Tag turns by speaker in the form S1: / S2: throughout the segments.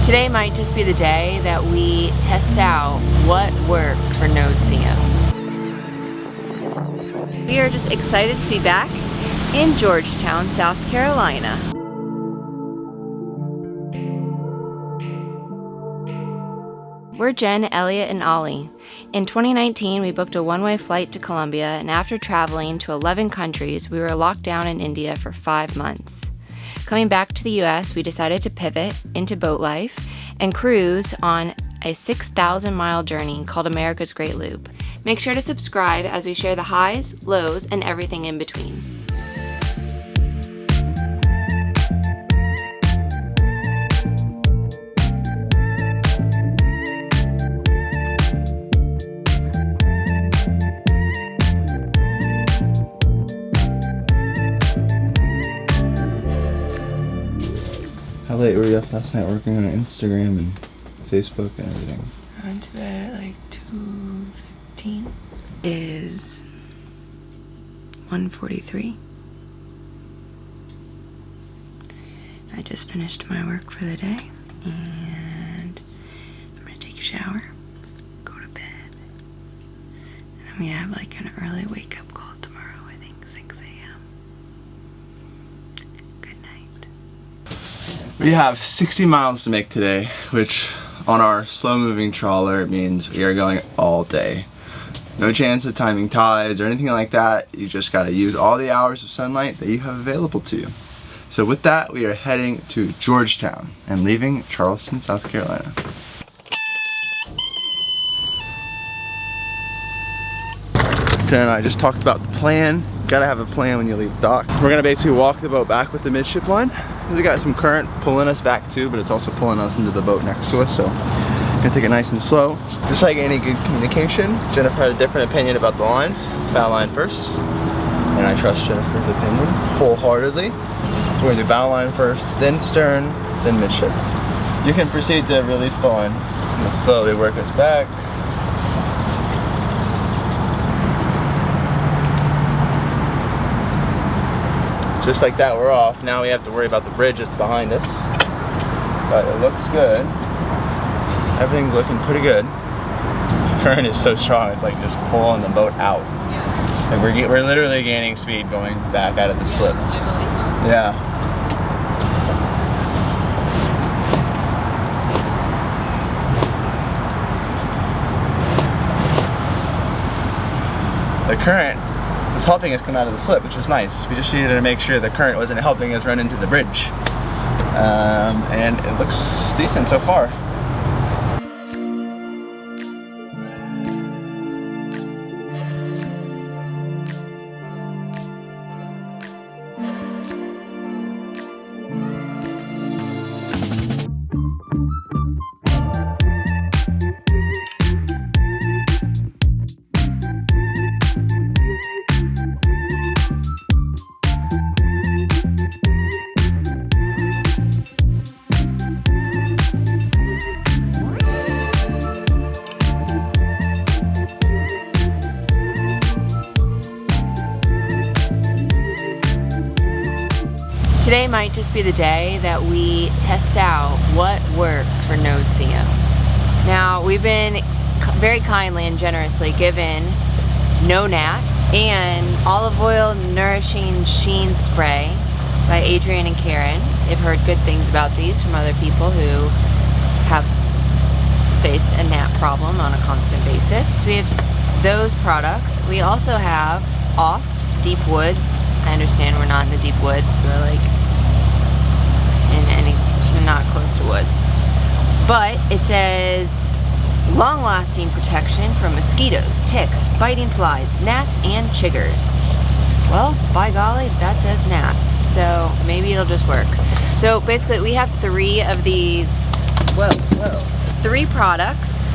S1: Today might just be the day that we test out what works for No-See-Ums. We are just excited to be back in Georgetown, South Carolina. We're Jen, Elliot, and Ollie. In 2019, we booked a one-way flight to Colombia, and after traveling to 11 countries, we were locked down in India for 5 months. Coming back to the US, we decided to pivot into boat life and cruise on a 6,000-mile journey called America's Great Loop. Make sure to subscribe as we share the highs, lows, and everything in between.
S2: How late were you up last night working on Instagram and Facebook and everything?
S1: I went to bed at like 2:15. Is 1:43. I just finished my work for the day and I'm gonna take a shower, go to bed, and then we have like an early wake up call tomorrow, I think 6 a.m. Good night.
S2: We have 60 miles to make today, which on our slow-moving trawler means we are going all day. No chance of timing tides or anything like that. You just gotta use all the hours of sunlight that you have available to you. So with that, we are heading to Georgetown and leaving Charleston, South Carolina. Jen and I just talked about the plan. Gotta have a plan when you leave dock. We're gonna basically walk the boat back with the midship line. We got some current pulling us back too, but it's also pulling us into the boat next to us, so gonna take it nice and slow. Just like any good communication, Jennifer had a different opinion about the lines. Bow line first, and I trust Jennifer's opinion wholeheartedly. So we're gonna do bow line first, then stern, then midship. You can proceed to release the line and slowly work us back. Just like that, we're off. Now we have to worry about the bridge that's behind us. But it looks good. Everything's looking pretty good. The current is so strong, it's like just pulling the boat out. Like we're literally gaining speed going back out of the slip. Yeah. The current was helping us come out of the slip, which is nice. We just needed to make sure the current wasn't helping us run into the bridge. And it looks decent so far.
S1: Today might just be the day that we test out what works for No-See-Ums. Now, we've been very kindly and generously given no gnats and olive oil nourishing sheen spray by Adrian and Karen. They've heard good things about these from other people who have faced a gnat problem on a constant basis. So we have those products. We also have Off Deep Woods. I understand we're not in the deep woods. We're like not close to woods. But it says long-lasting protection from mosquitoes, ticks, biting flies, gnats, and chiggers. Well, by golly, that says gnats. So maybe it'll just work. So basically we have 3 of these, 3 products,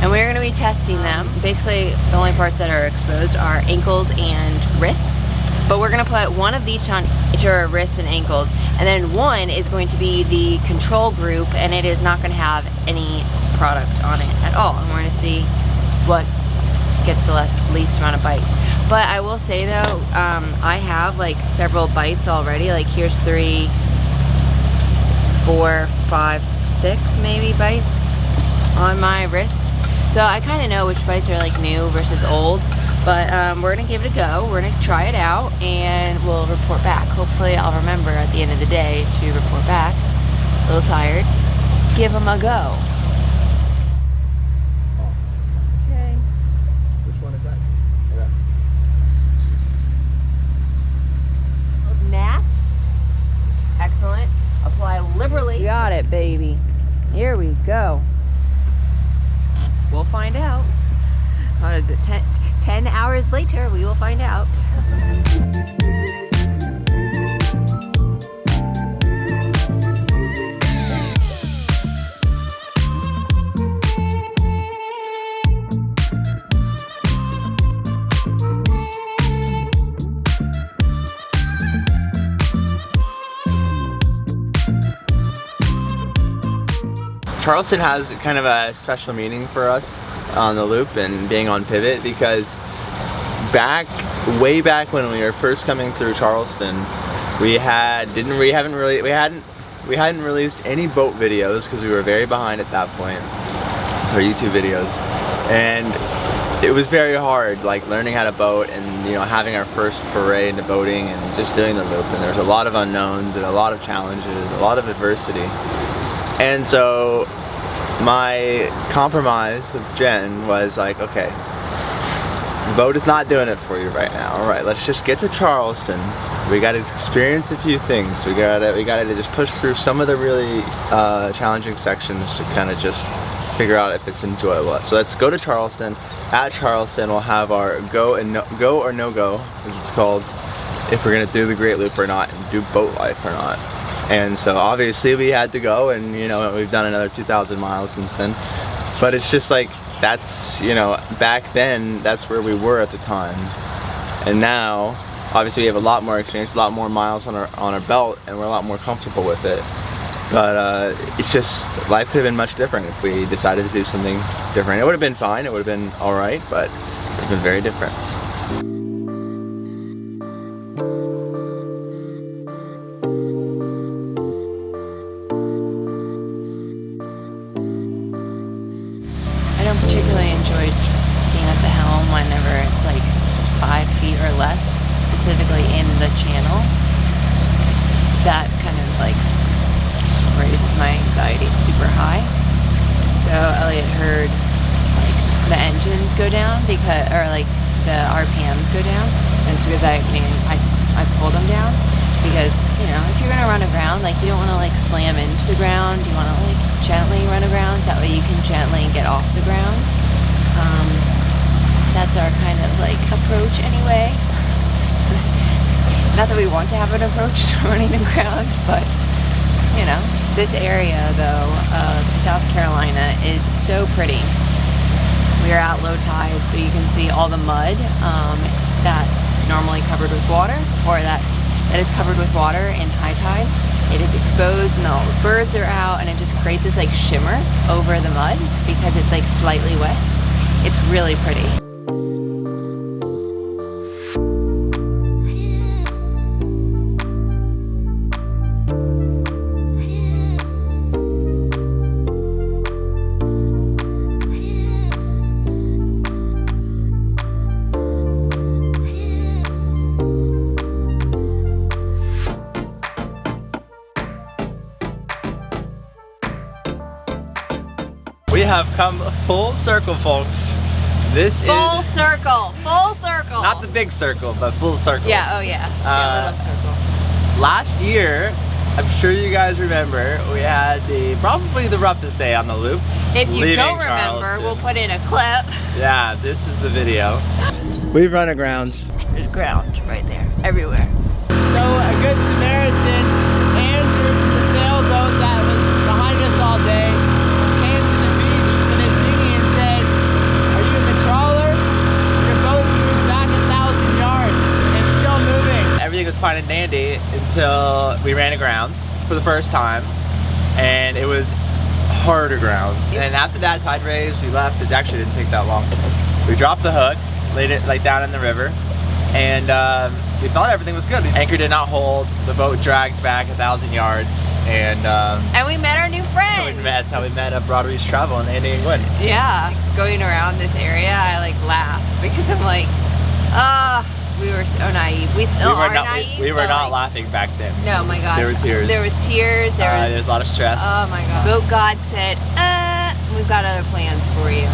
S1: and we're gonna be testing them. Basically, the only parts that are exposed are ankles and wrists. But we're gonna put one of each on each of our wrists and ankles, and then one is going to be the control group, and it is not gonna have any product on it at all. And we're gonna see what gets the least amount of bites. But I will say though, I have like several bites already. Like here's 3, 4, 5, 6 maybe bites on my wrist. So I kind of know which bites are like new versus old, but we're gonna give it a go. We're gonna try it out and we'll report back. Hopefully I'll remember at the end of the day to report back. A little tired. Give them a go. Okay.
S2: Which one is that? Yeah.
S1: Those gnats. Excellent. Apply liberally. Got it, baby. Here we go. We'll find out. What is it? 10 hours later, we will find out.
S2: Charleston has kind of a special meaning for us on the loop and being on pivot, because way back when we were first coming through Charleston, we hadn't released any boat videos because we were very behind at that point with our YouTube videos, and it was very hard, like learning how to boat and, you know, having our first foray into boating and just doing the loop, and there's a lot of unknowns and a lot of challenges, a lot of adversity. And so my compromise with Jen was like, okay, the boat is not doing it for you right now. All right, let's just get to Charleston. We got to experience a few things. We got to just push through some of the really challenging sections to kind of just figure out if it's enjoyable. So let's go to Charleston. At Charleston, we'll have our go or no go, as it's called, if we're gonna do the Great Loop or not, and do boat life or not. And so obviously we had to go, and you know, we've done another 2,000 miles since then. But it's just like, that's, you know, back then, that's where we were at the time. And now, obviously we have a lot more experience, a lot more miles on our belt, and we're a lot more comfortable with it. But it's just, life could have been much different if we decided to do something different. It would have been fine, it would have been all right, but it would have been very different.
S1: I don't particularly enjoy being at the helm whenever it's like 5 feet or less, specifically in the channel. That kind of like just raises my anxiety super high. So Elliot heard like the engines go down because, or like the RPMs go down, and it's because I pulled them down because, you know, if you're gonna run aground, like you don't want to like slam into the ground. You want to like gently run aground, so that way you can gently get off the ground. That's our kind of like approach anyway. Not that we want to have an approach to running aground, but you know, this area though of South Carolina is so pretty. We are at low tide, so you can see all the mud that's normally covered with water, or that is covered with water in high tide. It is exposed and all the birds are out, and it just creates this like shimmer over the mud because it's like slightly wet. It's really pretty.
S2: We have come full circle, folks. This
S1: Full
S2: is
S1: circle, full circle.
S2: not the big circle, but full circle.
S1: Yeah, oh yeah, little circle.
S2: Last year, I'm sure you guys remember, we had probably the roughest day on the loop.
S1: If you
S2: leaving
S1: don't remember,
S2: Charleston.
S1: we'll put in a clip.
S2: Yeah, this is the video. We've run agrounds.
S1: There's ground right there, everywhere.
S3: So a good Samaritan, Andrew from the sailboat that was behind us all day, came to the beach in his dinghy and said, "Are you in the trawler? Your boat's moved back 1,000 yards and still moving."
S2: Everything was fine and dandy until we ran aground for the first time, and it was hard aground. And after that tide raise, we left. It actually didn't take that long. We dropped the hook, laid it like down in the river, and we thought everything was good. Anchor did not hold. The boat dragged back 1,000 yards, and
S1: we met our new friend.
S3: That's how we met at Broadway's Travel in Andy and Gwen.
S1: Yeah, going around this area, I like laugh because I'm like, we were so naive. We still are naive.
S3: We were not laughing back then.
S1: No, my God.
S3: There were tears.
S1: There was tears. There
S3: was a lot of stress.
S1: Oh my God. Boat God said, we've got other plans for you.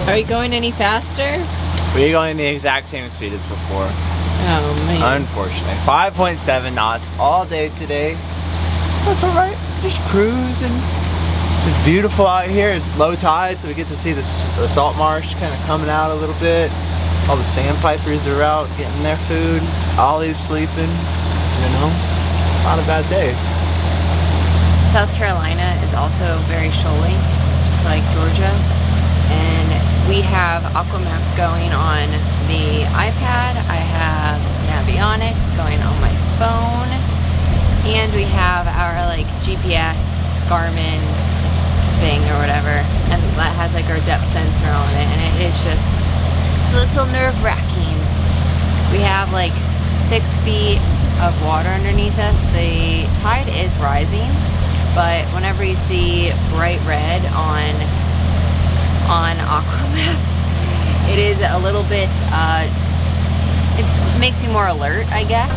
S1: Are we going any faster?
S3: We're going the exact same speed as before.
S1: Oh man.
S3: Unfortunately. 5.7 knots all day today. That's alright. Just cruising. It's beautiful out here. It's low tide, so we get to see the salt marsh kind of coming out a little bit. All the sandpipers are out getting their food. Ollie's sleeping. You know, not a bad day.
S1: South Carolina is also very shoaly, just like Georgia. And we have Aqua Maps going on the iPad. I have Navionics going on my phone. And we have our like GPS Garmin thing or whatever. And that has like our depth sensor on it. And it is just, it's a little nerve-wracking. We have like 6 feet of water underneath us. The tide is rising, but whenever you see bright red on Aqua Maps, it is a little bit, it makes you more alert, I guess.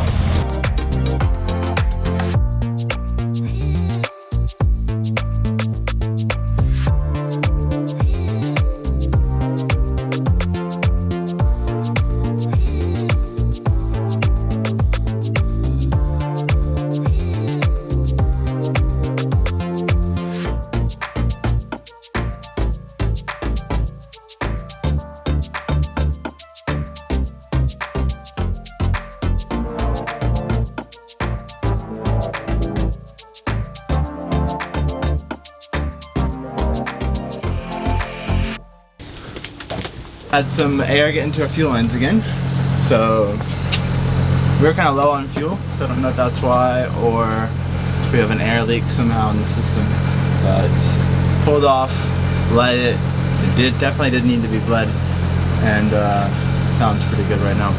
S2: Had some air get into our fuel lines again, so we were kind of low on fuel, so I don't know if that's why or if we have an air leak somehow in the system. But pulled off, bled it. It definitely did need to be bled, and sounds pretty good right now.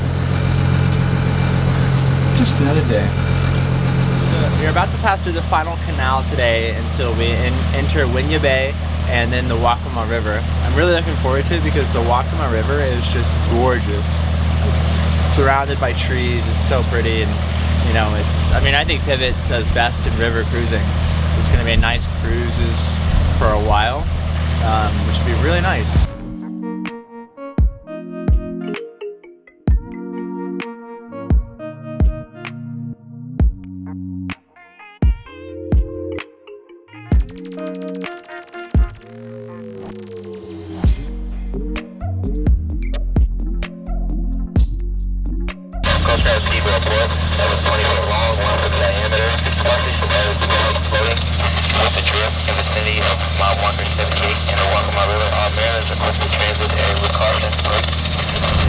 S2: Just another day.
S3: We're about to pass through the final canal today until we enter Winya Bay and then the Waccamaw River. I'm really looking forward to it because the Waccamaw River is just gorgeous. Surrounded by trees, it's so pretty, and you know, I mean, I think Pivot does best in river cruising. It's going to be nice cruises for a while, which would be really nice.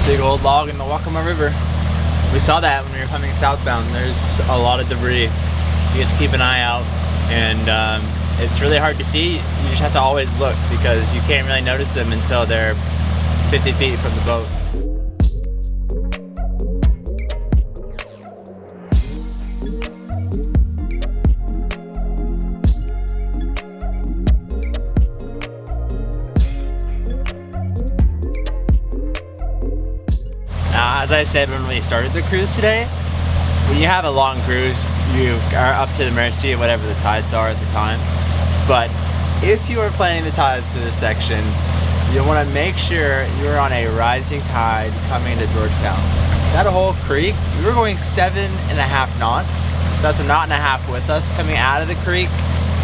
S3: Big old log in the Waccamaw River. We saw that when we were coming southbound. There's a lot of debris, so you have to keep an eye out, and it's really hard to see. You just have to always look because you can't really notice them until they're 50 feet from the boat. As I said when we started the cruise today, when you have a long cruise, you are up to the mercy of whatever the tides are at the time. But if you are planning the tides for this section, you want to make sure you're on a rising tide coming to Georgetown. That whole creek, we were going 7.5 knots, so that's a knot and a half with us. Coming out of the creek,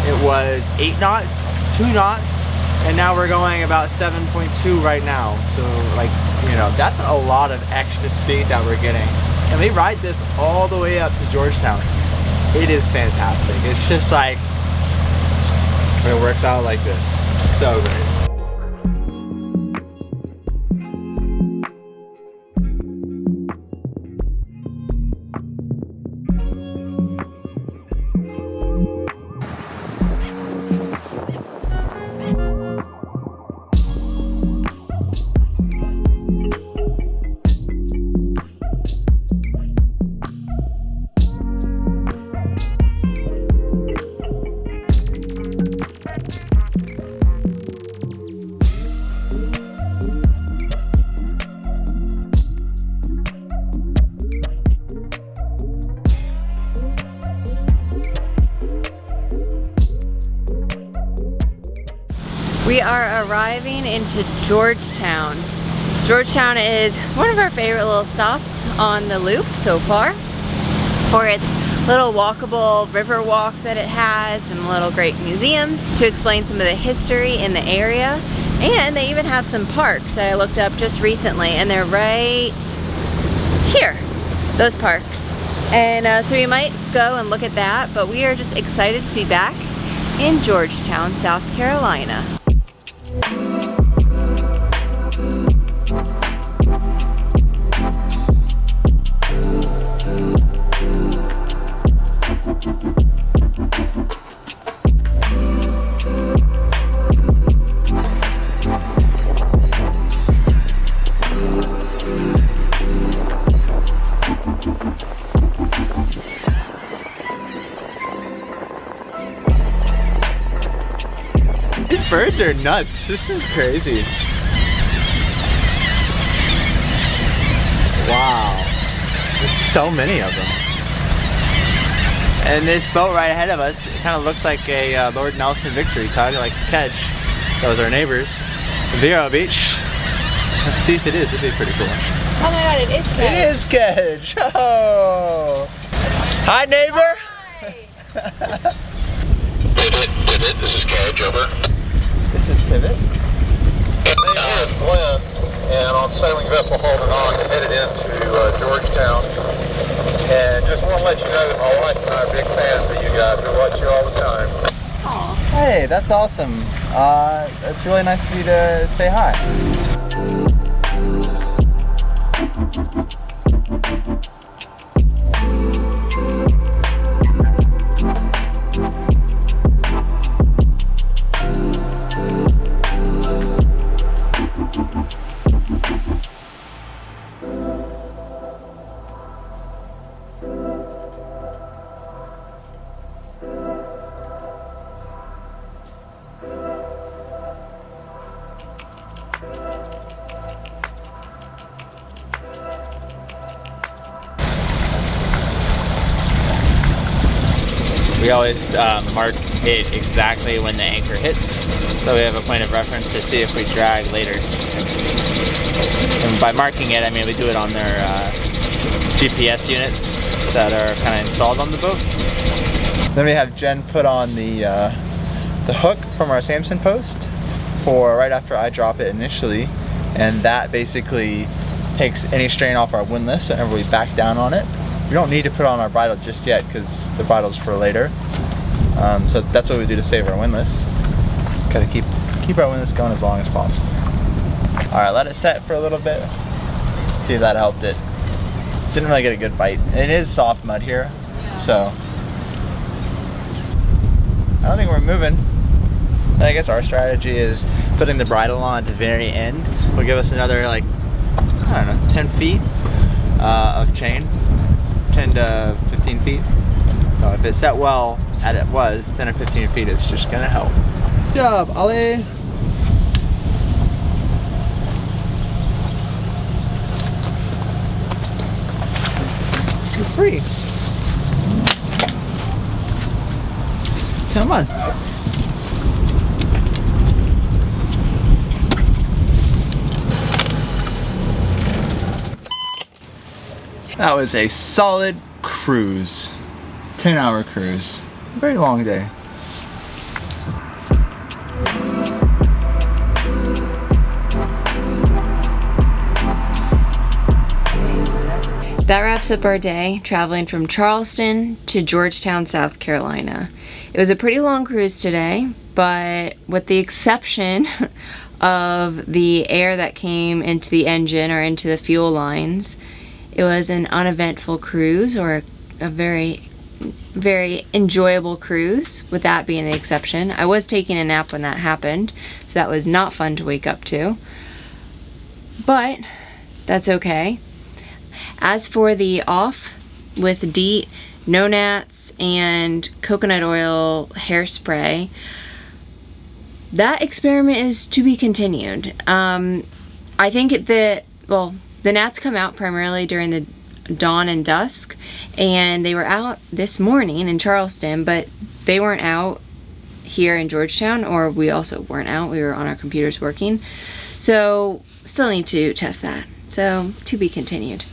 S3: it was 8 knots, 2 knots, and now we're going about 7.2 right now. So like, you know, that's a lot of extra speed that we're getting. And we ride this all the way up to Georgetown. It is fantastic. It's just like, when it works out like this, it's so great.
S1: We are arriving into Georgetown. Georgetown is one of our favorite little stops on the loop so far, for its little walkable river walk that it has, some little great museums to explain some of the history in the area, and they even have some parks that I looked up just recently, and they're right here, those parks. And so we might go and look at that, but we are just excited to be back in Georgetown, South Carolina.
S3: These birds are nuts. This is crazy. Wow. There's so many of them. And this boat right ahead of us, it kind of looks like a Lord Nelson victory tug, like Kedge. Those are our neighbors. Vero Beach. Let's see if it is. It'd be pretty cool.
S1: Oh my god, it is Kedge.
S3: It is Kedge. Oh. Hi, neighbor.
S1: Hi.
S4: Pivot, this is Kedge, over.
S3: This is Pivot.
S4: Here's Glenn, and on sailing vessel holding on, headed into Georgetown. And just want to let you know that my wife and I are big fans of you guys. We watch you all the time.
S1: Aw.
S3: Hey, that's awesome. It's really nice of you to say hi. We always mark it exactly when the anchor hits, so we have a point of reference to see if we drag later. And by marking it, I mean we do it on their GPS units that are kind of installed on the boat. Then we have Jen put on the hook from our Samson post for right after I drop it initially, and that basically takes any strain off our windlass whenever we back down on it. We don't need to put on our bridle just yet because the bridle's for later. So that's what we do to save our windlass. Gotta keep our windlass going as long as possible. All right, let it set for a little bit. See if that helped it. Didn't really get a good bite. And it is soft mud here, so I don't think we're moving. And I guess our strategy is putting the bridle on at the very end. Will give us another, like, I don't know, 10 feet of chain. 10 to 15 feet. So if it's set well, as it was, 10 or 15 feet, it's just gonna help. Good job, Ali. You're free. Come on. That was a solid cruise. 10-hour cruise. Very long day.
S1: That wraps up our day traveling from Charleston to Georgetown, South Carolina. It was a pretty long cruise today, but with the exception of the air that came into the engine or into the fuel lines, it was an uneventful cruise, or a very, very enjoyable cruise, with that being the exception. I was taking a nap when that happened, so that was not fun to wake up to, but that's okay. As for the off with DEET, no gnats, and coconut oil hairspray, that experiment is to be continued. I think the gnats come out primarily during the dawn and dusk, and they were out this morning in Charleston, but they weren't out here in Georgetown, or we also weren't out. We were on our computers working. So still need to test that. So to be continued.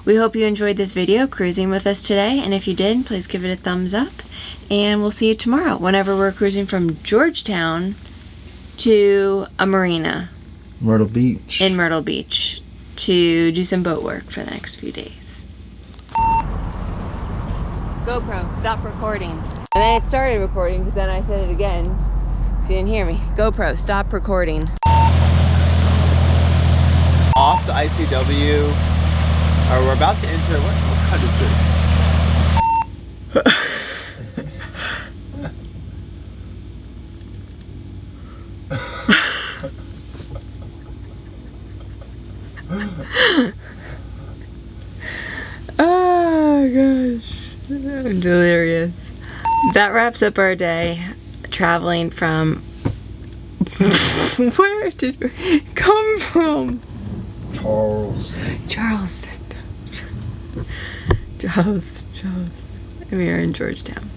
S1: We hope you enjoyed this video cruising with us today, and if you did, please give it a thumbs up, and we'll see you tomorrow whenever we're cruising from Georgetown to a marina
S2: Myrtle Beach.
S1: in Myrtle Beach to do some boat work for the next few days. GoPro, stop recording. And then it started recording because then I said it again, so you didn't hear me. GoPro, stop recording.
S3: Off the ICW, or we're about to enter, what cut is this?
S1: Oh gosh, I'm delirious. That wraps up our day traveling from where did we come from? Charleston. And we are in Georgetown.